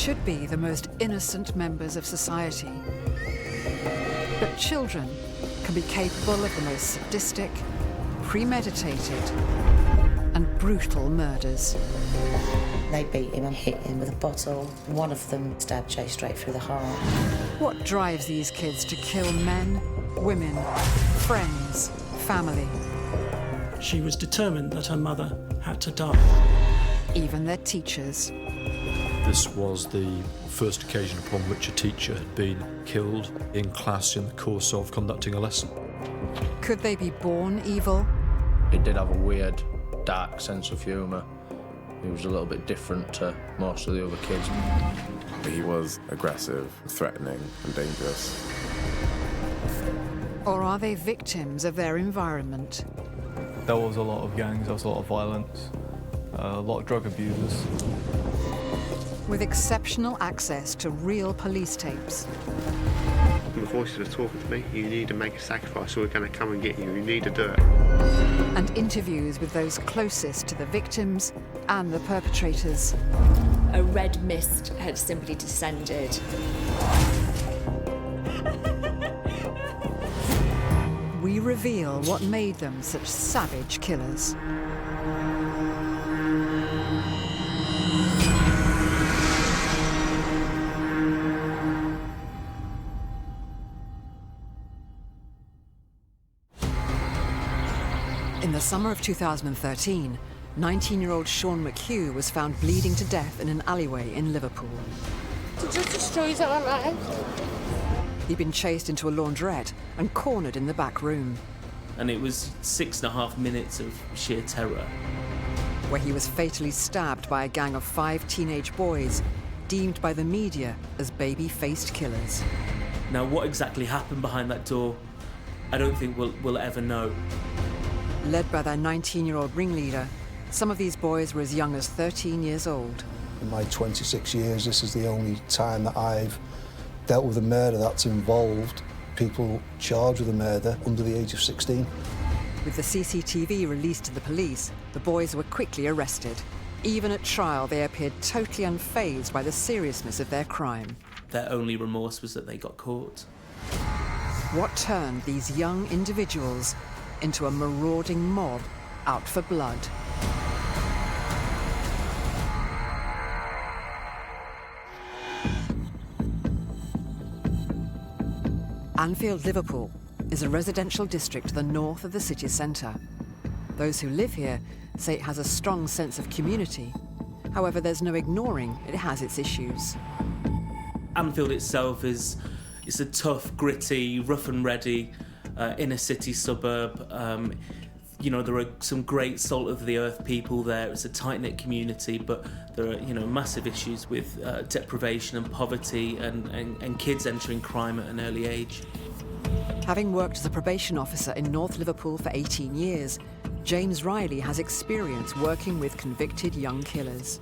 should be the most innocent members of society. But children can be capable of the most sadistic, premeditated, and brutal murders. They beat him and hit him with a bottle. One of them stabbed Jay straight through the heart. What drives these kids to kill men, women, friends, family? She was determined that her mother had to die. Even their teachers. This was the first occasion upon which a teacher had been killed in class in the course of conducting a lesson. Could they be born evil? He did have a weird, dark sense of humour. He was a little bit different to most of the other kids. He was aggressive, threatening and dangerous. Or are they victims of their environment? There was a lot of gangs, there was a lot of violence, a lot of drug abusers. With exceptional access to real police tapes. The voices are talking to me. You need to make a sacrifice or we're going to come and get you. You need to do it. And interviews with those closest to the victims and the perpetrators. A red mist had simply descended. We reveal what made them such savage killers. In the summer of 2013, 19-year-old Sean McHugh was found bleeding to death in an alleyway in Liverpool. To just destroy our life. He'd been chased into a laundrette and cornered in the back room. And it was 6.5 minutes of sheer terror. Where he was fatally stabbed by a gang of 5 teenage boys, deemed by the media as baby-faced killers. Now, what exactly happened behind that door, I don't think we'll ever know. Led by their 19-year-old ringleader, some of these boys were as young as 13 years old. In my 26 years, this is the only time that I've dealt with a murder that's involved people charged with a murder under the age of 16. With the CCTV released to the police, the boys were quickly arrested. Even at trial, they appeared totally unfazed by the seriousness of their crime. Their only remorse was that they got caught. What turned these young individuals into a marauding mob out for blood? Anfield, Liverpool, is a residential district to the north of the city centre. Those who live here say it has a strong sense of community. However, there's no ignoring it has its issues. Anfield itself is a tough, gritty, rough and ready inner city suburb. You know, there are some great salt-of-the-earth people there. It's a tight-knit community, but there are, massive issues with deprivation and poverty and kids entering crime at an early age. Having worked as a probation officer in North Liverpool for 18 years, James Riley has experience working with convicted young killers.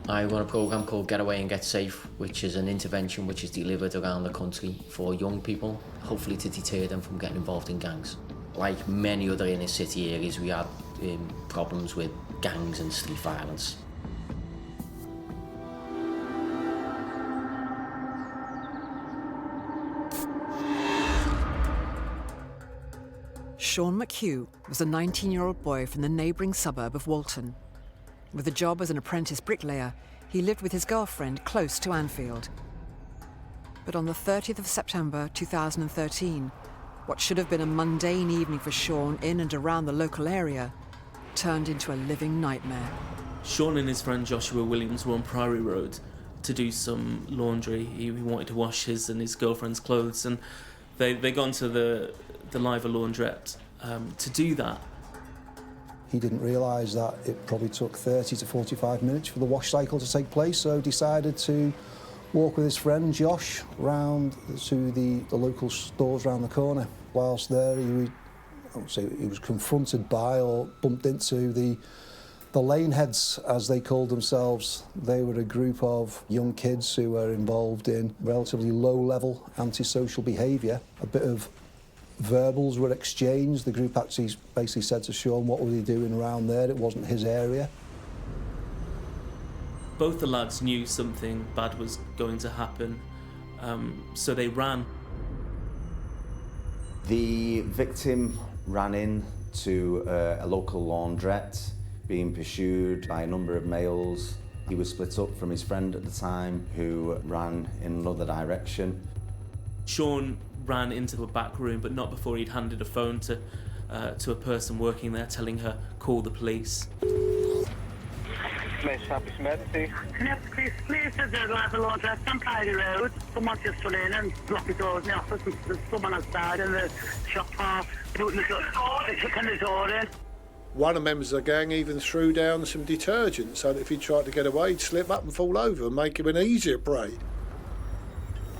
I run a programme called Get Away and Get Safe, which is an intervention which is delivered around the country for young people, hopefully to deter them from getting involved in gangs. Like many other inner city areas, we had problems with gangs and street violence. Sean McHugh was a 19-year-old boy from the neighbouring suburb of Walton. With a job as an apprentice bricklayer, he lived with his girlfriend close to Anfield. But on the 30th of September 2013, what should have been a mundane evening for Sean in and around the local area turned into a living nightmare. Sean and his friend Joshua Williams were on Priory Road to do some laundry. He wanted to wash his and his girlfriend's clothes, and they gone to the Liver laundrette to do that. He didn't realise that it probably took 30 to 45 minutes for the wash cycle to take place, so decided to walk with his friend Josh round to the local stores round the corner. Whilst there, he was confronted by or bumped into the lane heads, as they called themselves. They were a group of young kids who were involved in relatively low-level antisocial behaviour. A bit of verbals were exchanged. The group actually basically said to Sean, what were they doing around there? It wasn't his area. Both the lads knew something bad was going to happen, so they ran. The victim ran in to a local laundrette, being pursued by a number of males. He was split up from his friend at the time, who ran in another direction. Sean ran into a back room, but not before he'd handed a phone to a person working there, telling her, call the police. Please says there's like a laundrette on Priory Road. Someone's just run in and locked the doors in the office, and there's someone outside in the shop part. They're kicking the door in. One of the members of the gang even threw down some detergent so that if he tried to get away, he'd slip up and fall over and make him an easier prey.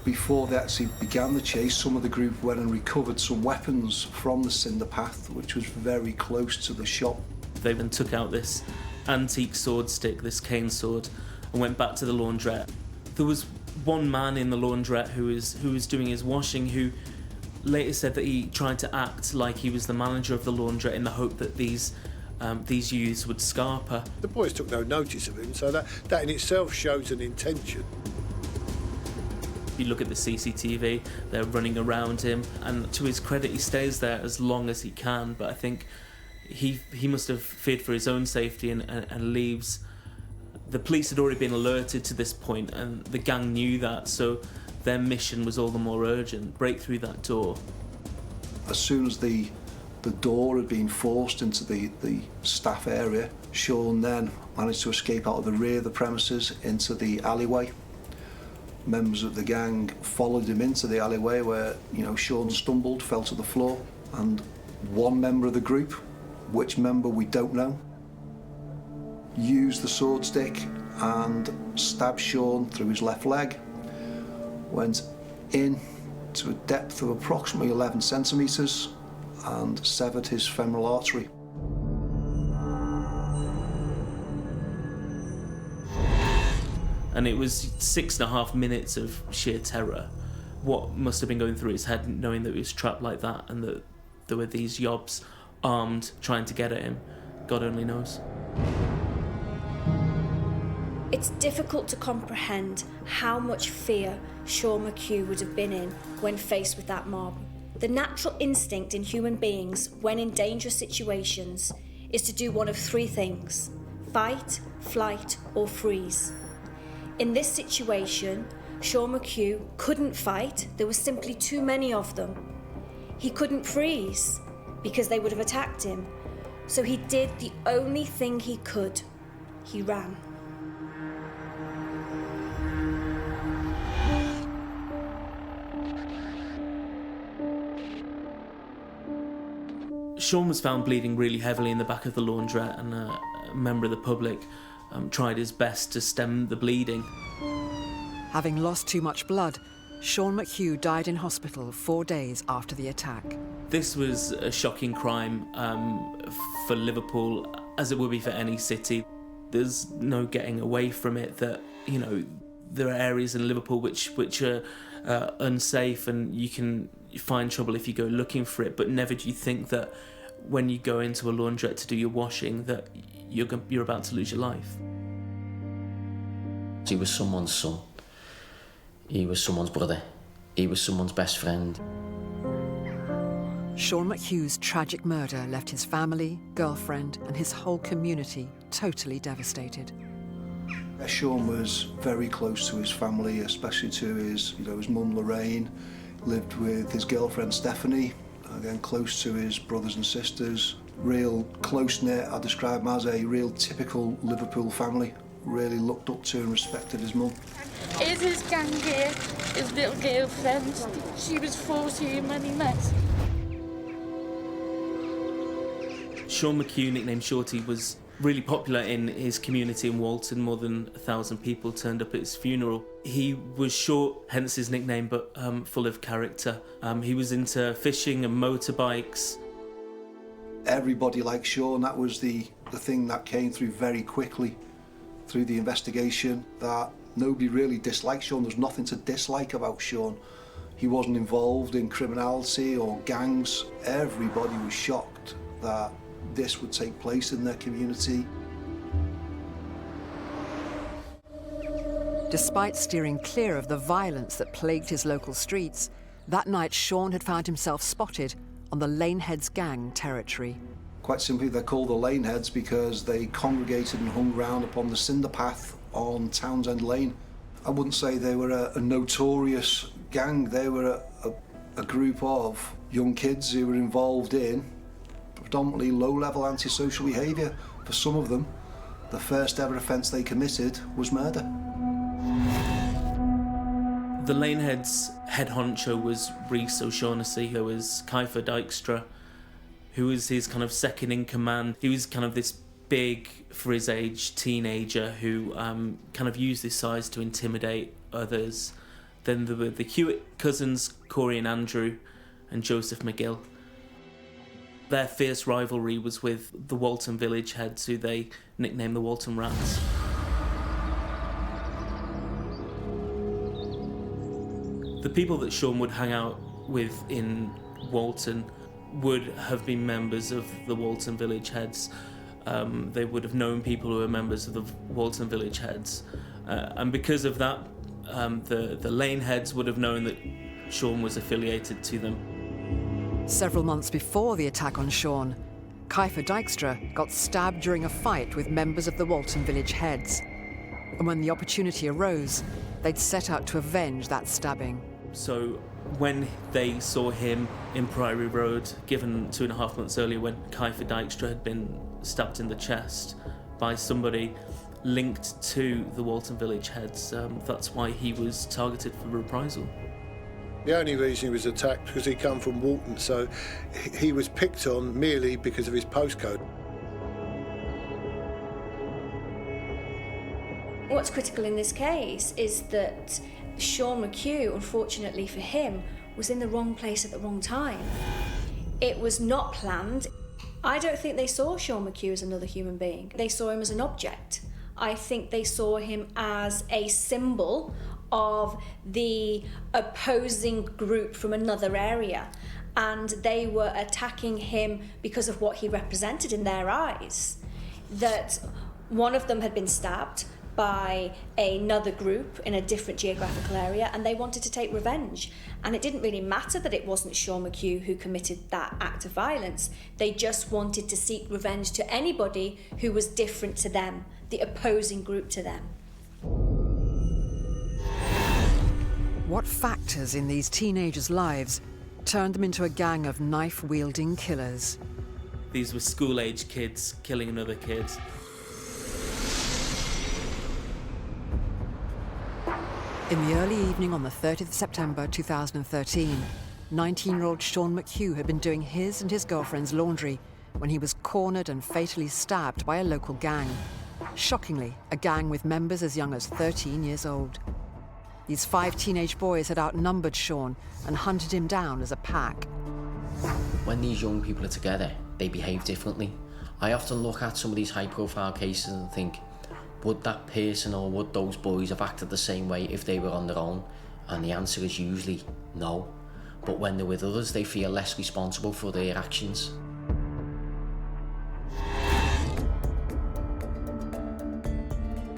Before they actually began the chase, some of the group went and recovered some weapons from the cinder path, which was very close to the shop. They then took out this antique sword stick, this cane sword, and went back to the laundrette. There was one man in the laundrette who was doing his washing, who later said that he tried to act like he was the manager of the laundrette in the hope that these youths would scarp her. The boys took no notice of him, so that in itself shows an intention. You look at the CCTV, they're running around him, and to his credit, he stays there as long as he can, but I think he must have feared for his own safety and leaves. The police had already been alerted to this point, and the gang knew that, so their mission was all the more urgent: break through that door. As soon as the door had been forced into the staff area, Sean then managed to escape out of the rear of the premises into the alleyway. Members of the gang followed him into the alleyway where, Sean stumbled, fell to the floor, and one member of the group, which member we don't know, used the sword stick and stabbed Sean through his left leg, went in to a depth of approximately 11 centimetres and severed his femoral artery. And it was 6.5 minutes of sheer terror. What must have been going through his head, knowing that he was trapped like that and that there were these yobs armed trying to get at him, God only knows. It's difficult to comprehend how much fear Sean McHugh would have been in when faced with that mob. The natural instinct in human beings when in dangerous situations is to do one of three things: fight, flight, or freeze. In this situation, Sean McHugh couldn't fight. There were simply too many of them. He couldn't freeze because they would have attacked him. So he did the only thing he could. He ran. Sean was found bleeding really heavily in the back of the laundrette, and a member of the public tried his best to stem the bleeding. Having lost too much blood, Sean McHugh died in hospital 4 days after the attack. This was a shocking crime for Liverpool, as it would be for any city. There's no getting away from it that, there are areas in Liverpool which are unsafe, and you can find trouble if you go looking for it, but never do you think that when you go into a laundrette to do your washing that you're about to lose your life. He was someone's son. He was someone's brother. He was someone's best friend. Sean McHugh's tragic murder left his family, girlfriend, and his whole community totally devastated. Sean was very close to his family, especially to his mum Lorraine, lived with his girlfriend Stephanie, again close to his brothers and sisters. Real close-knit, I describe him as a real typical Liverpool family. Really looked up to and respected his mum. Here's his gang here, his little girlfriend. She was 14 when he met. Sean McHugh, nicknamed Shorty, was really popular in his community in Walton. More than 1,000 people turned up at his funeral. He was short, hence his nickname, but full of character. He was into fishing and motorbikes. Everybody liked Sean. That was the thing that came through very quickly through the investigation, that nobody really disliked Sean. There's nothing to dislike about Sean. He wasn't involved in criminality or gangs. Everybody was shocked that this would take place in their community. Despite steering clear of the violence that plagued his local streets, that night Sean had found himself spotted on the Laneheads gang territory. Quite simply, they're called the Laneheads because they congregated and hung round upon the cinder path on Townsend Lane. I wouldn't say they were a notorious gang. They were a group of young kids who were involved in predominantly low-level antisocial behaviour. For some of them, the first ever offence they committed was murder. The Laneheads' head honcho was Rhys O'Shaughnessy, who was Kiefer Dykstra, who was his kind of second in command. He was kind of this big, for his age, teenager who kind of used his size to intimidate others. Then there were the Hewitt cousins, Corey and Andrew, and Joseph McGill. Their fierce rivalry was with the Walton Village Heads, who they nicknamed the Walton Rats. The people that Sean would hang out with in Walton would have been members of the Walton Village Heads. They would have known people who were members of the Walton Village Heads. And because of that, the Laneheads would have known that Sean was affiliated to them. Several months before the attack on Sean, Kiefer Dykstra got stabbed during a fight with members of the Walton Village Heads. And when the opportunity arose, they'd set out to avenge that stabbing. So when they saw him in Priory Road, given 2.5 months earlier when Kiefer Dykstra had been stabbed in the chest by somebody linked to the Walton Village Heads, that's why he was targeted for reprisal. The only reason he was attacked because he come from Walton, so he was picked on merely because of his postcode. What's critical in this case is that Sean McHugh, unfortunately for him, was in the wrong place at the wrong time. It was not planned. I don't think they saw Sean McHugh as another human being. They saw him as an object. I think they saw him as a symbol of the opposing group from another area, and they were attacking him because of what he represented in their eyes. That one of them had been stabbed by another group in a different geographical area, and they wanted to take revenge. And it didn't really matter that it wasn't Sean McHugh who committed that act of violence. They just wanted to seek revenge to anybody who was different to them, the opposing group to them. What factors in these teenagers' lives turned them into a gang of knife-wielding killers? These were school-age kids killing another kid. In the early evening on the 30th of September 2013, 19-year-old Sean McHugh had been doing his and his girlfriend's laundry when he was cornered and fatally stabbed by a local gang. Shockingly, a gang with members as young as 13 years old. These 5 teenage boys had outnumbered Sean and hunted him down as a pack. When these young people are together, they behave differently. I often look at some of these high-profile cases and think, would that person or would those boys have acted the same way if they were on their own? And the answer is usually no. But when they're with others, they feel less responsible for their actions.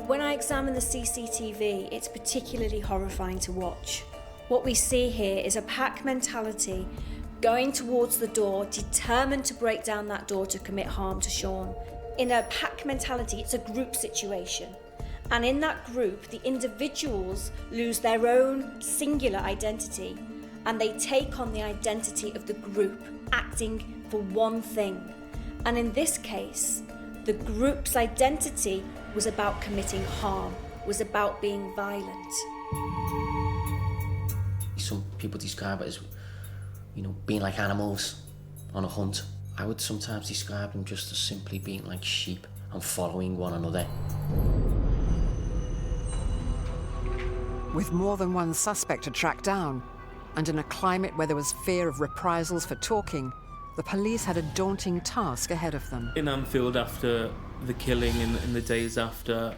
When I examine the CCTV, it's particularly horrifying to watch. What we see here is a pack mentality going towards the door, determined to break down that door to commit harm to Sean. In a pack mentality, it's a group situation. And in that group, the individuals lose their own singular identity and they take on the identity of the group, acting for one thing. And in this case, the group's identity was about committing harm, was about being violent. Some people describe it as, being like animals on a hunt. I would sometimes describe them just as simply being like sheep and following one another. With more than one suspect to track down, and in a climate where there was fear of reprisals for talking, the police had a daunting task ahead of them. In Anfield, after the killing and in the days after,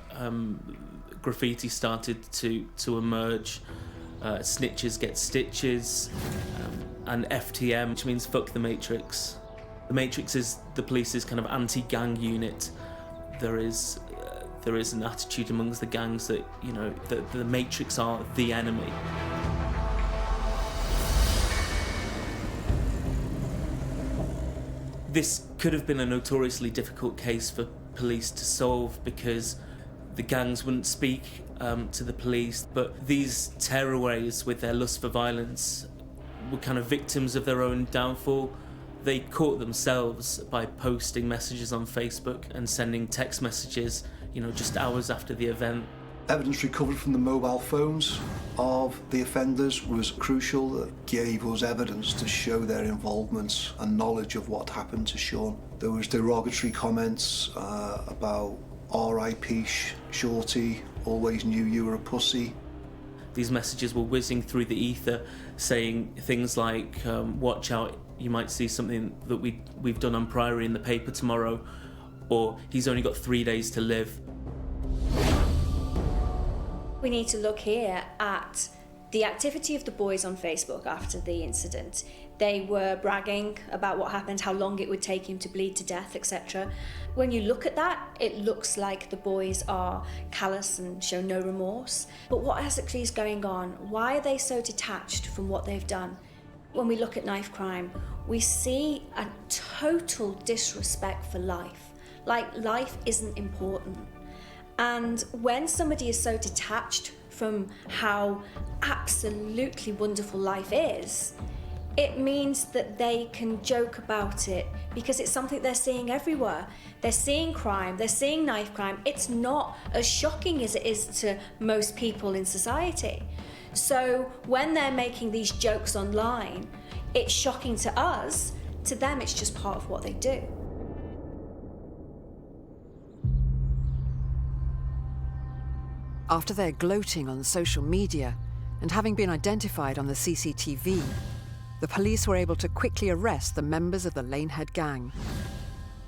graffiti started to emerge. Snitches get stitches, and FTM, which means fuck the Matrix. The Matrix is the police's kind of anti-gang unit. There is there is an attitude amongst the gangs that, you know, that the Matrix are the enemy. This could have been a notoriously difficult case for police to solve because the gangs wouldn't speak to the police, but these tearaways with their lust for violence were kind of victims of their own downfall. They caught themselves by posting messages on Facebook and sending text messages, you know, just hours after the event. Evidence recovered from the mobile phones of the offenders was crucial. That gave us evidence to show their involvement and knowledge of what happened to Sean. There was derogatory comments about R.I.P. Shorty, always knew you were a pussy. These messages were whizzing through the ether saying things like, watch out, you might see something that we've done on Priory in the paper tomorrow, or he's only got 3 days to live. We need to look here at the activity of the boys on Facebook after the incident. They were bragging about what happened, how long it would take him to bleed to death, etc. When you look at that, it looks like the boys are callous and show no remorse. But what actually is going on? Why are they so detached from what they've done? When we look at knife crime, we see a total disrespect for life. Like, life isn't important. And when somebody is so detached from how absolutely wonderful life is, it means that they can joke about it because it's something they're seeing everywhere. They're seeing crime, they're seeing knife crime. It's not as shocking as it is to most people in society. So when they're making these jokes online, it's shocking to us. To them, it's just part of what they do. After their gloating on social media and having been identified on the CCTV, the police were able to quickly arrest the members of the Lanehead gang.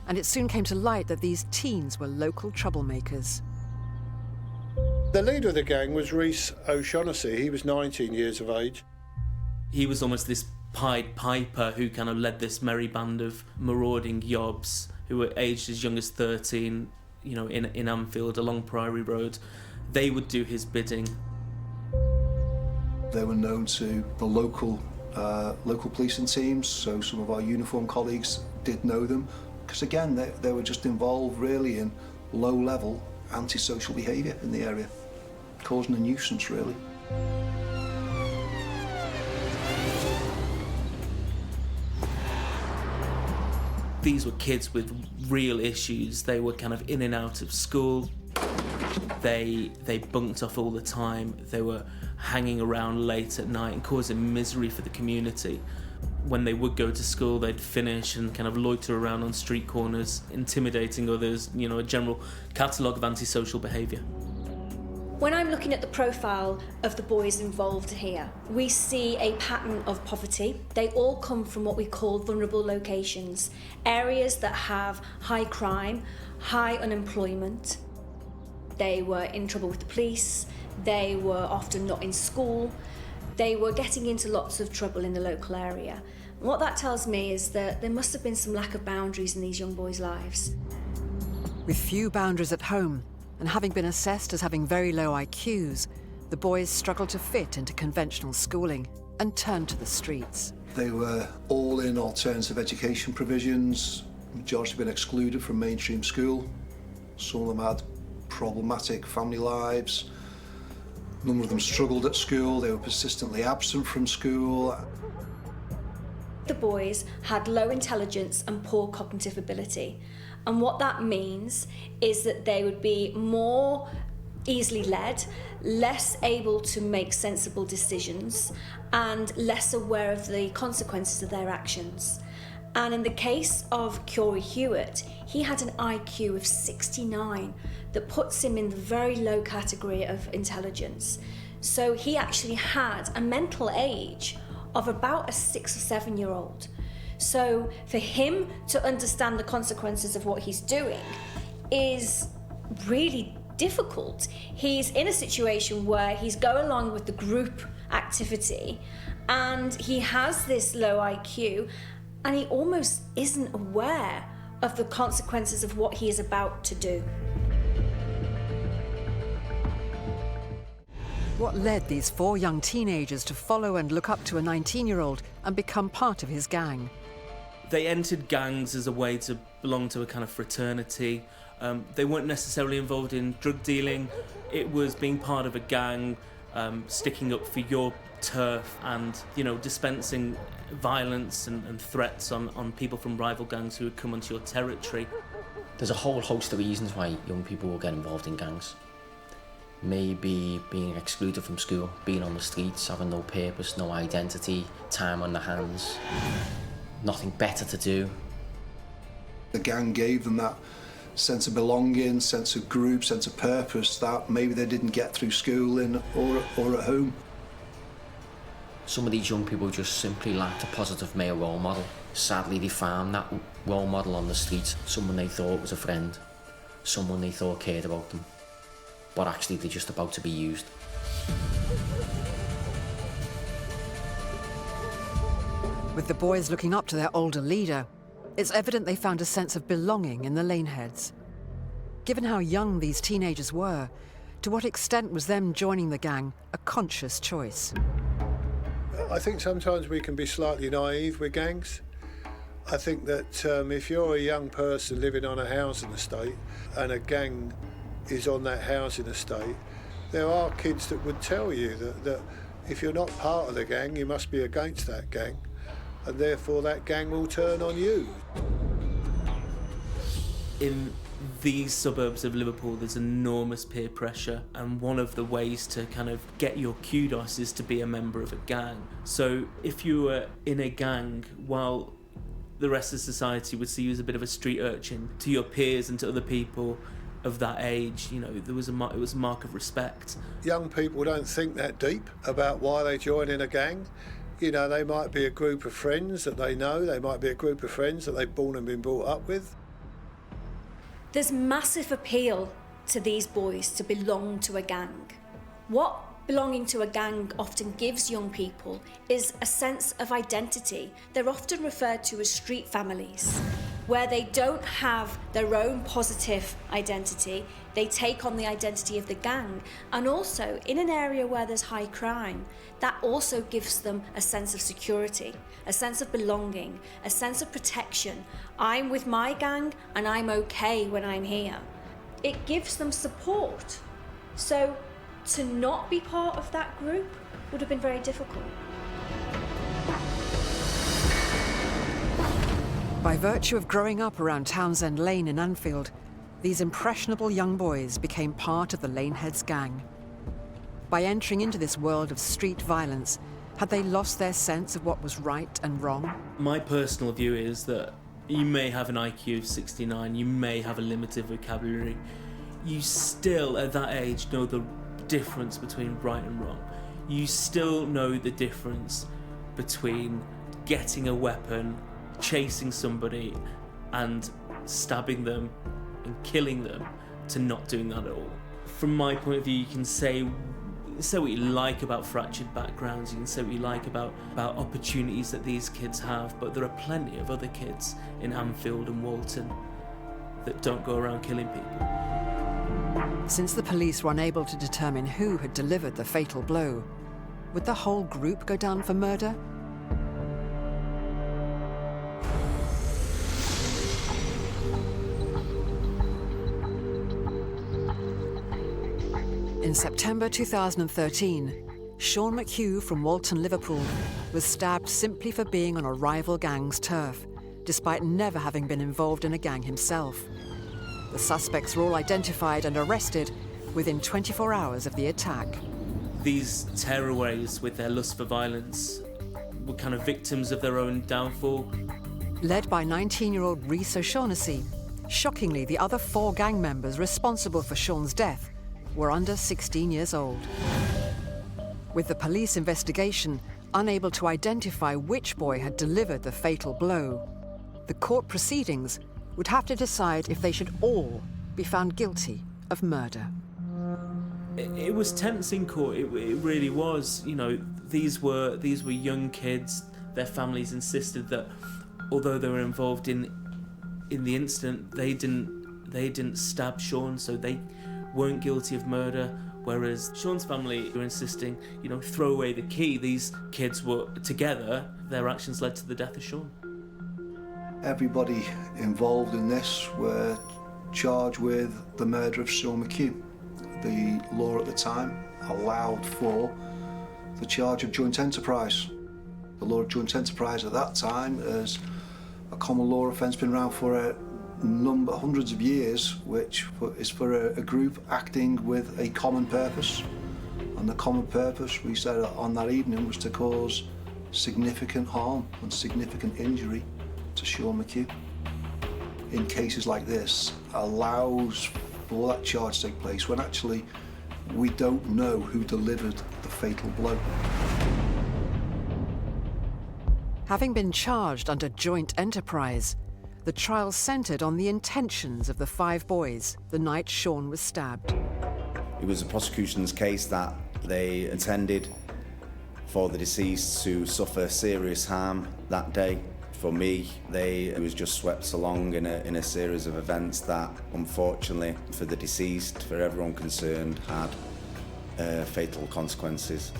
And it soon came to light that these teens were local troublemakers. The leader of the gang was Rhys O'Shaughnessy. He was 19 years of age. He was almost this Pied Piper who kind of led this merry band of marauding yobs who were aged as young as 13, you know, in Anfield along Priory Road. They would do his bidding. They were known to the local policing teams, so some of our uniformed colleagues did know them, because again, they were just involved really in low-level antisocial behaviour in the area, causing a nuisance really. These were kids with real issues. They were kind of in and out of school. They bunked off all the time. They were hanging around late at night and causing misery for the community. When they would go to school, they'd finish and kind of loiter around on street corners, intimidating others, you know, a general catalogue of antisocial behaviour. When I'm looking at the profile of the boys involved here, we see a pattern of poverty. They all come from what we call vulnerable locations, areas that have high crime, high unemployment. They were in trouble with the police, they were often not in school, they were getting into lots of trouble in the local area. And what that tells me is that there must have been some lack of boundaries in these young boys' lives. With few boundaries at home, and having been assessed as having very low IQs, the boys struggled to fit into conventional schooling and turned to the streets. They were all in alternative education provisions. The majority had been excluded from mainstream school. Some of them had problematic family lives. A number of them struggled at school. They were persistently absent from school. The boys had low intelligence and poor cognitive ability. And what that means is that they would be more easily led, less able to make sensible decisions, and less aware of the consequences of their actions. And in the case of Corey Hewitt, he had an IQ of 69 that puts him in the very low category of intelligence. So he actually had a mental age of about a 6 or 7 year old. So for him to understand the consequences of what he's doing is really difficult. He's in a situation where he's going along with the group activity and he has this low IQ and he almost isn't aware of the consequences of what he is about to do. What led these 4 young teenagers to follow and look up to a 19-year-old and become part of his gang? They entered gangs as a way to belong to a kind of fraternity. They weren't necessarily involved in drug dealing. It was being part of a gang, sticking up for your turf and, dispensing violence and threats on people from rival gangs who had come onto your territory. There's a whole host of reasons why young people will get involved in gangs. Maybe being excluded from school, being on the streets, having no purpose, no identity, time on their hands, nothing better to do. The gang gave them that sense of belonging, sense of group, sense of purpose that maybe they didn't get through schooling or at home. Some of these young people just simply lacked a positive male role model. Sadly, they found that role model on the streets, someone they thought was a friend, someone they thought cared about them, but actually they're just about to be used. With the boys looking up to their older leader, it's evident they found a sense of belonging in the Laneheads. Given how young these teenagers were, to what extent was them joining the gang a conscious choice? I think sometimes we can be slightly naive with gangs. I think that if you're a young person living on a housing estate and a gang is on that housing estate, there are kids that would tell you that if you're not part of the gang, you must be against that gang, and therefore that gang will turn on you. In these suburbs of Liverpool, there's enormous peer pressure, and one of the ways to kind of get your kudos is to be a member of a gang. So if you were in a gang, while the rest of society would see you as a bit of a street urchin, to your peers and to other people of that age, it was a mark of respect. Young people don't think that deep about why they join in a gang. They might be a group of friends that they know, they might be a group of friends that they've born and been brought up with. There's massive appeal to these boys to belong to a gang. What belonging to a gang often gives young people is a sense of identity. They're often referred to as street families, where they don't have their own positive identity, they take on the identity of the gang. And also, in an area where there's high crime, that also gives them a sense of security, a sense of belonging, a sense of protection. I'm with my gang and I'm okay when I'm here. It gives them support. So to not be part of that group would have been very difficult. By virtue of growing up around Townsend Lane in Anfield, these impressionable young boys became part of the Laneheads gang. By entering into this world of street violence, had they lost their sense of what was right and wrong? My personal view is that you may have an IQ of 69, you may have a limited vocabulary, you still at that age know the difference between right and wrong. You still know the difference between getting a weapon, chasing somebody and stabbing them and killing them, to not doing that at all. From my point of view, you can say what you like about fractured backgrounds, you can say what you like about opportunities that these kids have, but there are plenty of other kids in Anfield and Walton that don't go around killing people. Since the police were unable to determine who had delivered the fatal blow, would the whole group go down for murder? In September 2013, Sean McHugh from Walton, Liverpool, was stabbed simply for being on a rival gang's turf, despite never having been involved in a gang himself. The suspects were all identified and arrested within 24 hours of the attack. These tearaways, with their lust for violence, were kind of victims of their own downfall. Led by 19-year-old Rhys O'Shaughnessy, shockingly, the other 4 gang members responsible for Sean's death were under 16 years old. With the police investigation unable to identify which boy had delivered the fatal blow, the court proceedings would have to decide if they should all be found guilty of murder. It was tense in court. It really was. These were young kids. Their families insisted that, although they were involved in the incident, they didn't stab Sean, so they weren't guilty of murder. Whereas Sean's family were insisting, throw away the key. These kids were together. Their actions led to the death of Sean. Everybody involved in this were charged with the murder of Sean McHugh. The law at the time allowed for the charge of joint enterprise. The law of joint enterprise at that time is a common law offence, been around for hundreds of years, which is for a group acting with a common purpose. And the common purpose, we said on that evening, was to cause significant harm and significant injury to Sean McHugh. In cases like this, allows for that charge to take place when actually we don't know who delivered the fatal blow. Having been charged under joint enterprise, the trial centred on the intentions of the 5 boys the night Sean was stabbed. It was the prosecution's case that they intended for the deceased to suffer serious harm that day. For me, it was just swept along in a series of events that, unfortunately, for the deceased, for everyone concerned, had fatal consequences.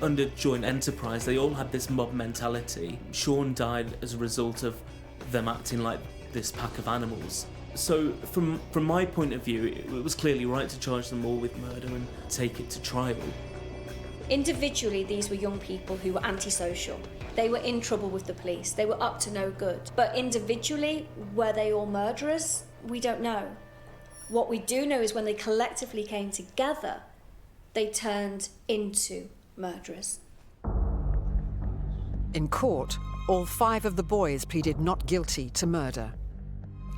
Under joint enterprise, they all had this mob mentality. Sean died as a result of them acting like this pack of animals. So from my point of view, it was clearly right to charge them all with murder and take it to trial. Individually, these were young people who were antisocial. They were in trouble with the police. They were up to no good. But individually, were they all murderers? We don't know. What we do know is when they collectively came together, they turned into murderers. In court, all 5 of the boys pleaded not guilty to murder.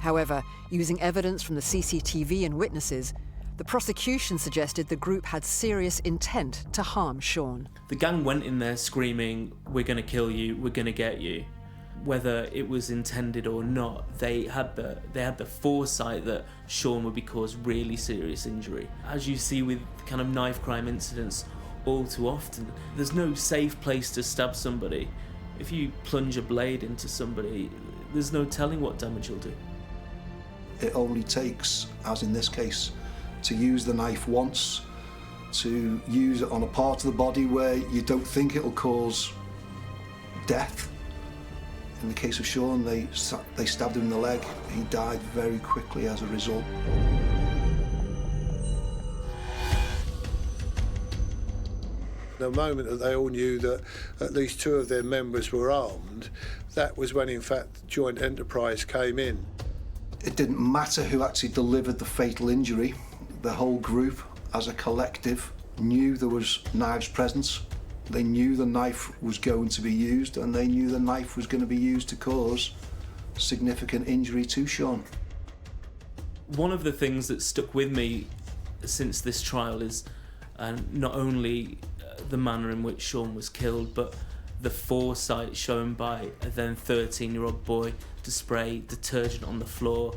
However, using evidence from the CCTV and witnesses, the prosecution suggested the group had serious intent to harm Sean. The gang went in there screaming, "We're going to kill you, we're going to get you." Whether it was intended or not, they had the foresight that Sean would be caused really serious injury. As you see with kind of knife crime incidents all too often, there's no safe place to stab somebody. If you plunge a blade into somebody, there's no telling what damage you'll do. It only takes, as in this case, to use the knife once, to use it on a part of the body where you don't think it'll cause death. In the case of Sean, they stabbed him in the leg. He died very quickly as a result. The moment that they all knew that at least 2 of their members were armed, that was when in fact joint enterprise came in. It didn't matter who actually delivered the fatal injury. The whole group, as a collective, knew there was knives present. They knew the knife was going to be used, and they knew the knife was going to be used to cause significant injury to Sean. One of the things that stuck with me since this trial is not only the manner in which Sean was killed, but the foresight shown by a then 13-year-old boy to spray detergent on the floor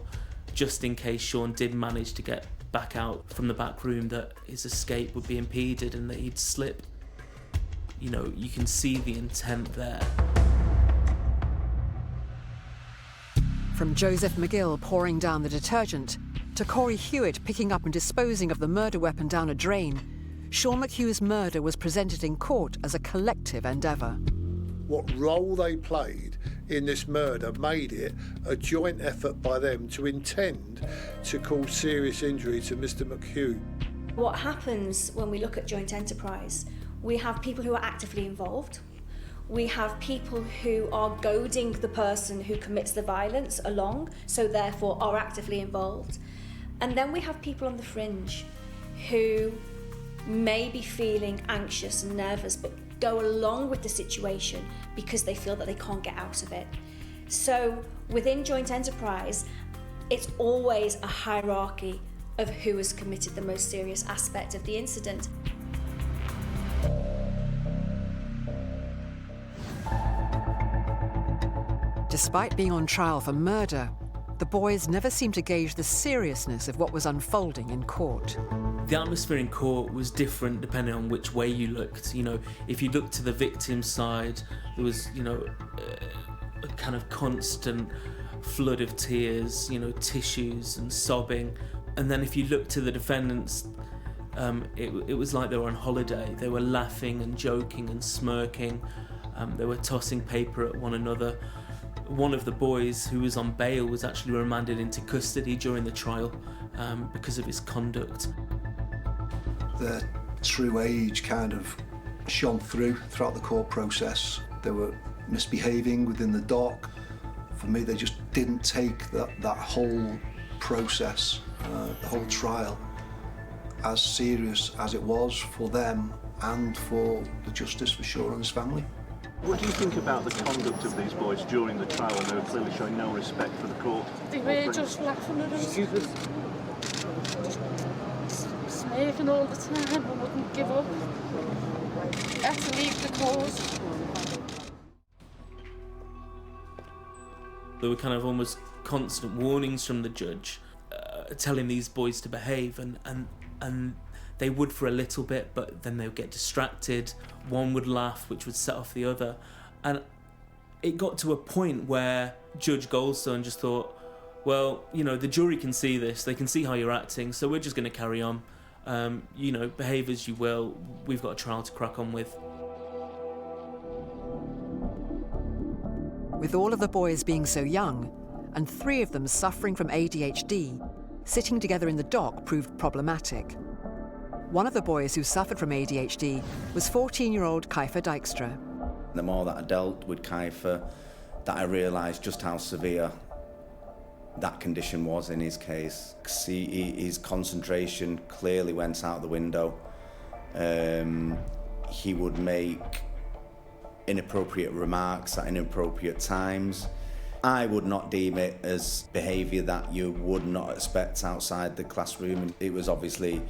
just in case Sean did manage to get back out from the back room, that his escape would be impeded and that he'd slip. You can see the intent there. From Joseph McGill pouring down the detergent to Corey Hewitt picking up and disposing of the murder weapon down a drain, Sean McHugh's murder was presented in court as a collective endeavour. What role they played in this murder made it a joint effort by them to intend to cause serious injury to Mr. McHugh. What happens when we look at joint enterprise? We have people who are actively involved. We have people who are goading the person who commits the violence along, so therefore are actively involved. And then we have people on the fringe who may be feeling anxious and nervous, but go along with the situation because they feel that they can't get out of it. So within joint enterprise, it's always a hierarchy of who has committed the most serious aspect of the incident. Despite being on trial for murder, the boys never seemed to gauge the seriousness of what was unfolding in court. The atmosphere in court was different depending on which way you looked. If you looked to the victim's side, there was, a kind of constant flood of tears, tissues and sobbing. And then if you looked to the defendants, It was like they were on holiday. They were laughing and joking and smirking. They were tossing paper at one another. One of the boys who was on bail was actually remanded into custody during the trial because of his conduct. Their true age kind of shone throughout the court process. They were misbehaving within the dock. For me, they just didn't take that whole process, the whole trial, as serious as it was for them and for the justice for Sean and his family. What do you think about the conduct of these boys during the trial when they were clearly showing no respect for the court? They were just laughing at us. Smirking all the time and wouldn't give up. Had to leave the cause. There were kind of almost constant warnings from the judge telling these boys to behave, and they would for a little bit, but then they would get distracted. One would laugh, which would set off the other. And it got to a point where Judge Goldstone just thought, well, you know, the jury can see this, they can see how you're acting, so we're just going to carry on. You know, behave as you will, we've got a trial to crack on with. With all of the boys being so young, and 3 of them suffering from ADHD, sitting together in the dock proved problematic. One of the boys who suffered from ADHD was 14-year-old Kiefer Dijkstra. The more that I dealt with Kiefer, that I realised just how severe that condition was in his case. His concentration clearly went out the window. He would make inappropriate remarks at inappropriate times. I would not deem it as behaviour that you would not expect outside the classroom. It was obviously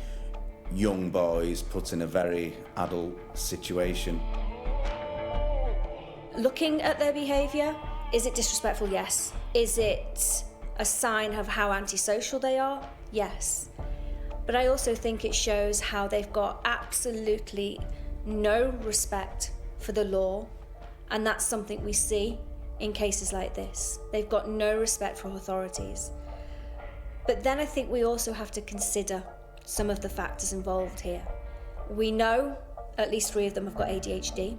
young boys put in a very adult situation. Looking at their behaviour, is it disrespectful? Yes. Is it a sign of how antisocial they are? Yes. But I also think it shows how they've got absolutely no respect for the law, and that's something we see in cases like this. They've got no respect for authorities. But then I think we also have to consider some of the factors involved here. We know at least 3 of them have got ADHD.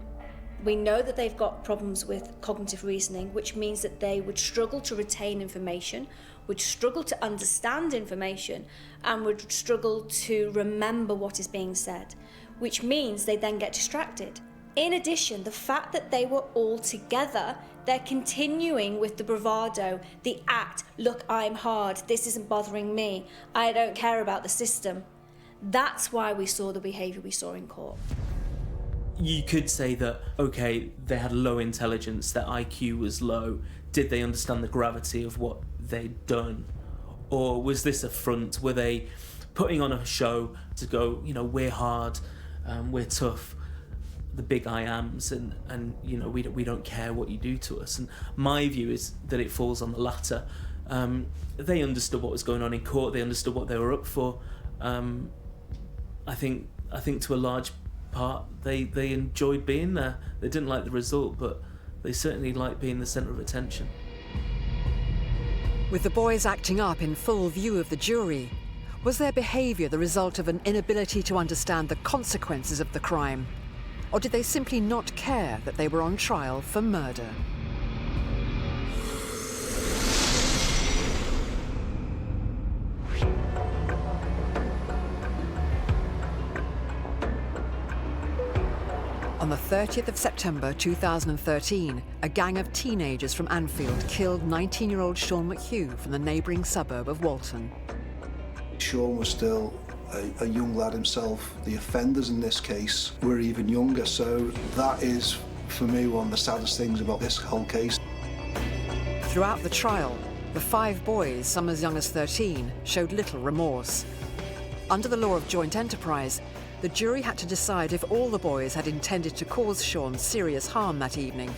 We know that they've got problems with cognitive reasoning, which means that they would struggle to retain information, would struggle to understand information, and would struggle to remember what is being said, which means they then get distracted. In addition, the fact that they were all together, they're continuing with the bravado, the act, look, I'm hard, this isn't bothering me, I don't care about the system. That's why we saw the behaviour we saw in court. You could say that, okay, they had low intelligence, their IQ was low. Did they understand the gravity of what they'd done? Or was this a front? Were they putting on a show to go, you know, we're hard, we're tough, the big I ams, and you know, we don't care what you do to us? And my view is that it falls on the latter. They understood what was going on in court, they understood what they were up for. I think to a large part they enjoyed being there. They didn't like the result, but they certainly liked being the centre of attention. With the boys acting up in full view of the jury, was their behaviour the result of an inability to understand the consequences of the crime? Or did they simply not care that they were on trial for murder? On the 30th of September 2013, a gang of teenagers from Anfield killed 19-year-old Sean McHugh from the neighbouring suburb of Walton. Sean was still a young lad himself. The offenders in this case were even younger, so that is, for me, one of the saddest things about this whole case. Throughout the trial, the 5 boys, some as young as 13, showed little remorse. Under the law of joint enterprise, the jury had to decide if all the boys had intended to cause Sean serious harm that evening,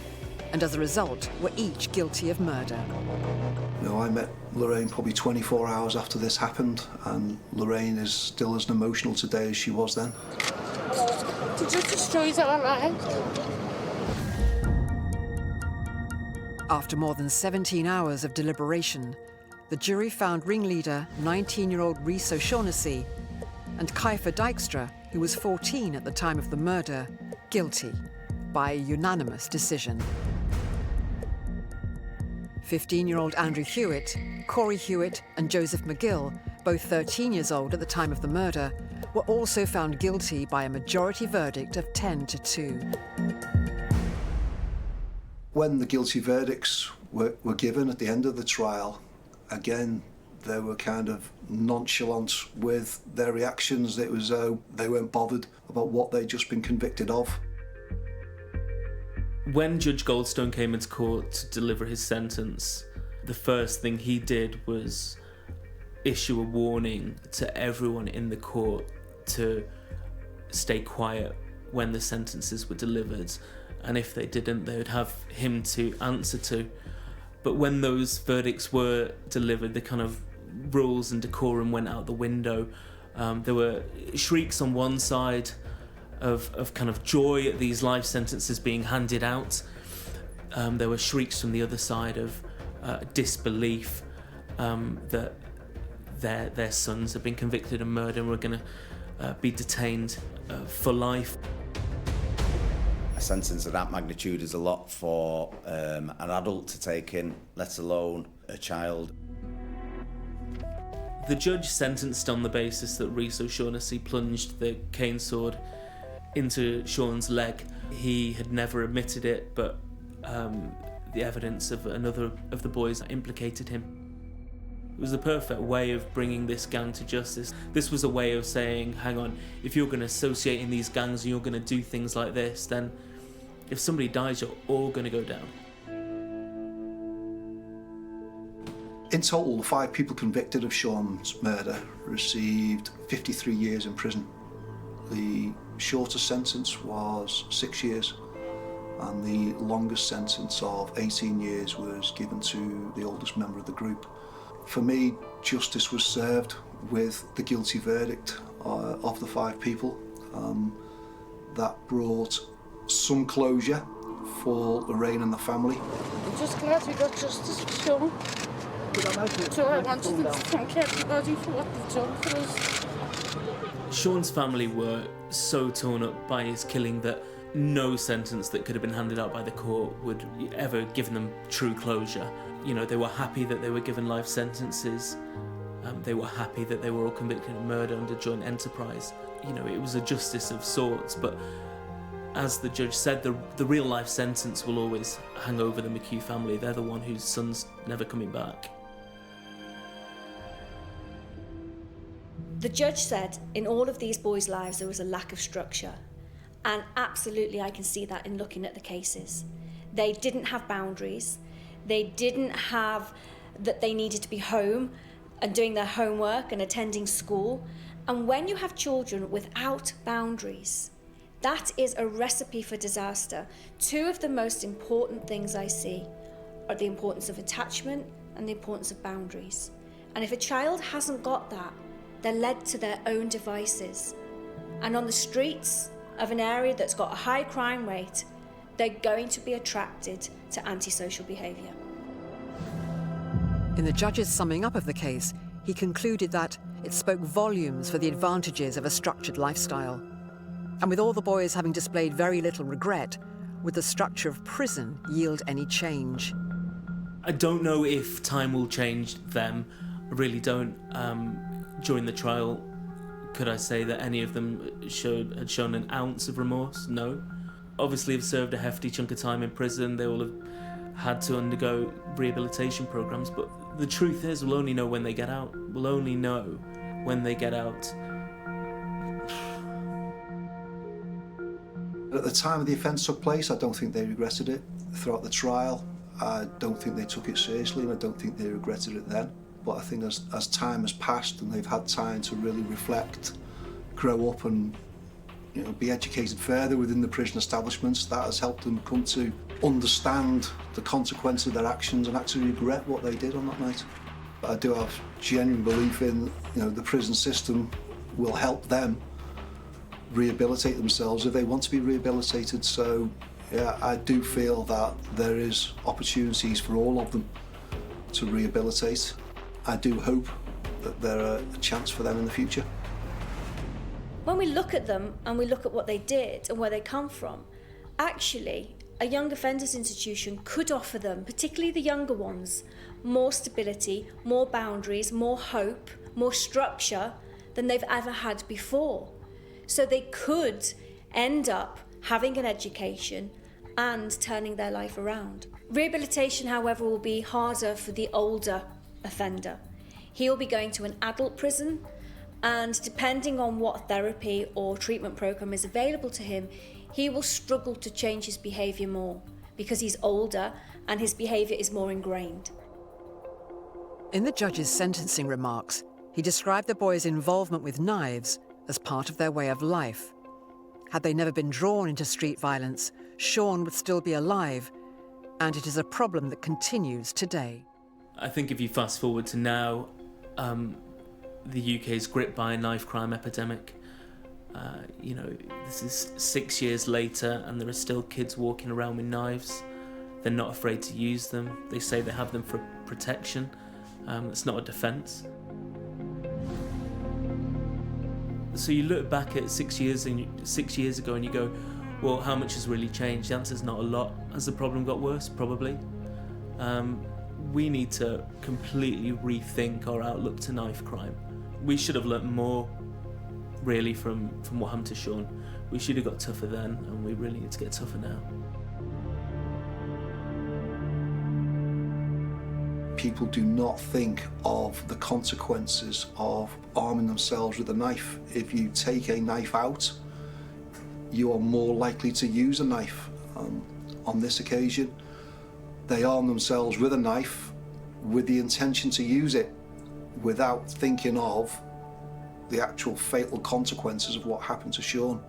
and as a result, were each guilty of murder. You know, I met Lorraine probably 24 hours after this happened, and Lorraine is still as emotional today as she was then. It just destroys our lives. After more than 17 hours of deliberation, the jury found ringleader 19-year-old Rhys O'Shaughnessy and Kiefer Dijkstra, who was 14 at the time of the murder, guilty by a unanimous decision. 15-year-old Andrew Hewitt, Corey Hewitt and Joseph McGill, both 13 years old at the time of the murder, were also found guilty by a majority verdict of 10-2. When the guilty verdicts were given at the end of the trial, again, they were kind of nonchalant with their reactions. It was though they weren't bothered about what they'd just been convicted of. When Judge Goldstone came into court to deliver his sentence, the first thing he did was issue a warning to everyone in the court to stay quiet when the sentences were delivered, and if they didn't, they would have him to answer to. But when those verdicts were delivered, the kind of rules and decorum went out the window. There were shrieks on one side of kind of joy at these life sentences being handed out. There were shrieks from the other side of disbelief that their sons had been convicted of murder and were going to be detained for life. A sentence of that magnitude is a lot for an adult to take in, let alone a child. The judge sentenced on the basis that Rhys O'Shaughnessy plunged the cane sword into Sean's leg. He had never admitted it, but the evidence of another of the boys implicated him. It was the perfect way of bringing this gang to justice. This was a way of saying, hang on, if you're going to associate in these gangs and you're going to do things like this, then if somebody dies, you're all going to go down. In total, the 5 people convicted of Sean's murder received 53 years in prison. The shortest sentence was 6 years, and the longest sentence of 18 years was given to the oldest member of the group. For me, justice was served with the guilty verdict of the 5 people. That brought some closure for Lorraine and the family. I'm just glad we got justice for Sean. So I wanted them to thank everybody for what they've done for us. Sean's family were so torn up by his killing that no sentence that could have been handed out by the court would ever give them true closure. You know, they were happy that they were given life sentences. They were happy that they were all convicted of murder under joint enterprise. You know, it was a justice of sorts, but as the judge said, the real life sentence will always hang over the McHugh family. They're the one whose son's never coming back. The judge said in all of these boys' lives there was a lack of structure. And absolutely I can see that in looking at the cases. They didn't have boundaries. They didn't have that they needed to be home and doing their homework and attending school. And when you have children without boundaries, that is a recipe for disaster. 2 of the most important things I see are the importance of attachment and the importance of boundaries. And if a child hasn't got that, they're led to their own devices. And on the streets of an area that's got a high crime rate, they're going to be attracted to antisocial behaviour. In the judge's summing up of the case, he concluded that it spoke volumes for the advantages of a structured lifestyle. And with all the boys having displayed very little regret, would the structure of prison yield any change? I don't know if time will change them. I really don't. During the trial, could I say that any of them had shown an ounce of remorse? No. Obviously, have served a hefty chunk of time in prison. They will have had to undergo rehabilitation programs, but the truth is, we'll only know when they get out. We'll only know when they get out. At the time of the offence took place, I don't think they regretted it. Throughout the trial, I don't think they took it seriously, and I don't think they regretted it then. But I think as time has passed and they've had time to really reflect, grow up and be educated further within the prison establishments, that has helped them come to understand the consequence of their actions and actually regret what they did on that night. But I do have genuine belief in the prison system will help them rehabilitate themselves if they want to be rehabilitated. So yeah, I do feel that there is opportunities for all of them to rehabilitate. I do hope that there are a chance for them in the future. When we look at them and we look at what they did and where they come from, actually, a young offenders institution could offer them, particularly the younger ones, more stability, more boundaries, more hope, more structure than they've ever had before. So they could end up having an education and turning their life around. Rehabilitation, however, will be harder for the older offender. He will be going to an adult prison, and depending on what therapy or treatment program is available to him, he will struggle to change his behaviour more because he's older and his behaviour is more ingrained. In the judge's sentencing remarks, he described the boys' involvement with knives as part of their way of life. Had they never been drawn into street violence, Sean would still be alive, and it is a problem that continues today. I think if you fast forward to now, the UK is gripped by a knife crime epidemic. This is 6 years later and there are still kids walking around with knives. They're not afraid to use them. They say they have them for protection. It's not a defence. So you look back at 6 years ago and you go, well, how much has really changed? The answer's not a lot. Has the problem got worse? Probably. We need to completely rethink our outlook to knife crime. We should have learnt more, really, from what happened to Sean. We should have got tougher then, and we really need to get tougher now. People do not think of the consequences of arming themselves with a knife. If you take a knife out, you are more likely to use a knife. On this occasion, they arm themselves with a knife with the intention to use it without thinking of the actual fatal consequences of what happened to Sean.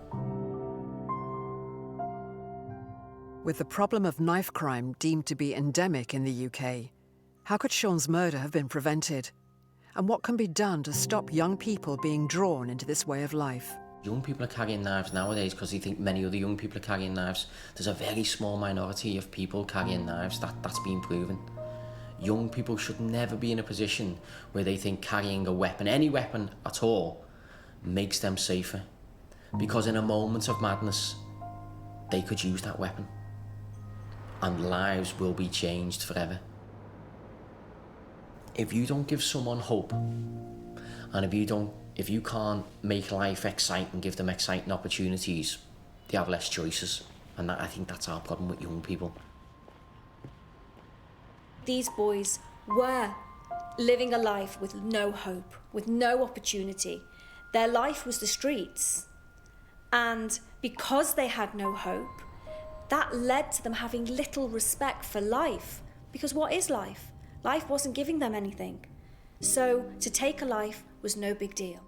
With the problem of knife crime deemed to be endemic in the UK, how could Sean's murder have been prevented? And what can be done to stop young people being drawn into this way of life? Young people are carrying knives nowadays because they think many other young people are carrying knives. There's a very small minority of people carrying knives, that's been proven. Young people should never be in a position where they think carrying a weapon, any weapon at all, makes them safer. Because in a moment of madness, they could use that weapon. And lives will be changed forever. If you don't give someone hope, and if you can't make life exciting, give them exciting opportunities, they have less choices. And I think that's our problem with young people. These boys were living a life with no hope, with no opportunity. Their life was the streets. And because they had no hope, that led to them having little respect for life. Because what is life? Life wasn't giving them anything. So to take a life was no big deal.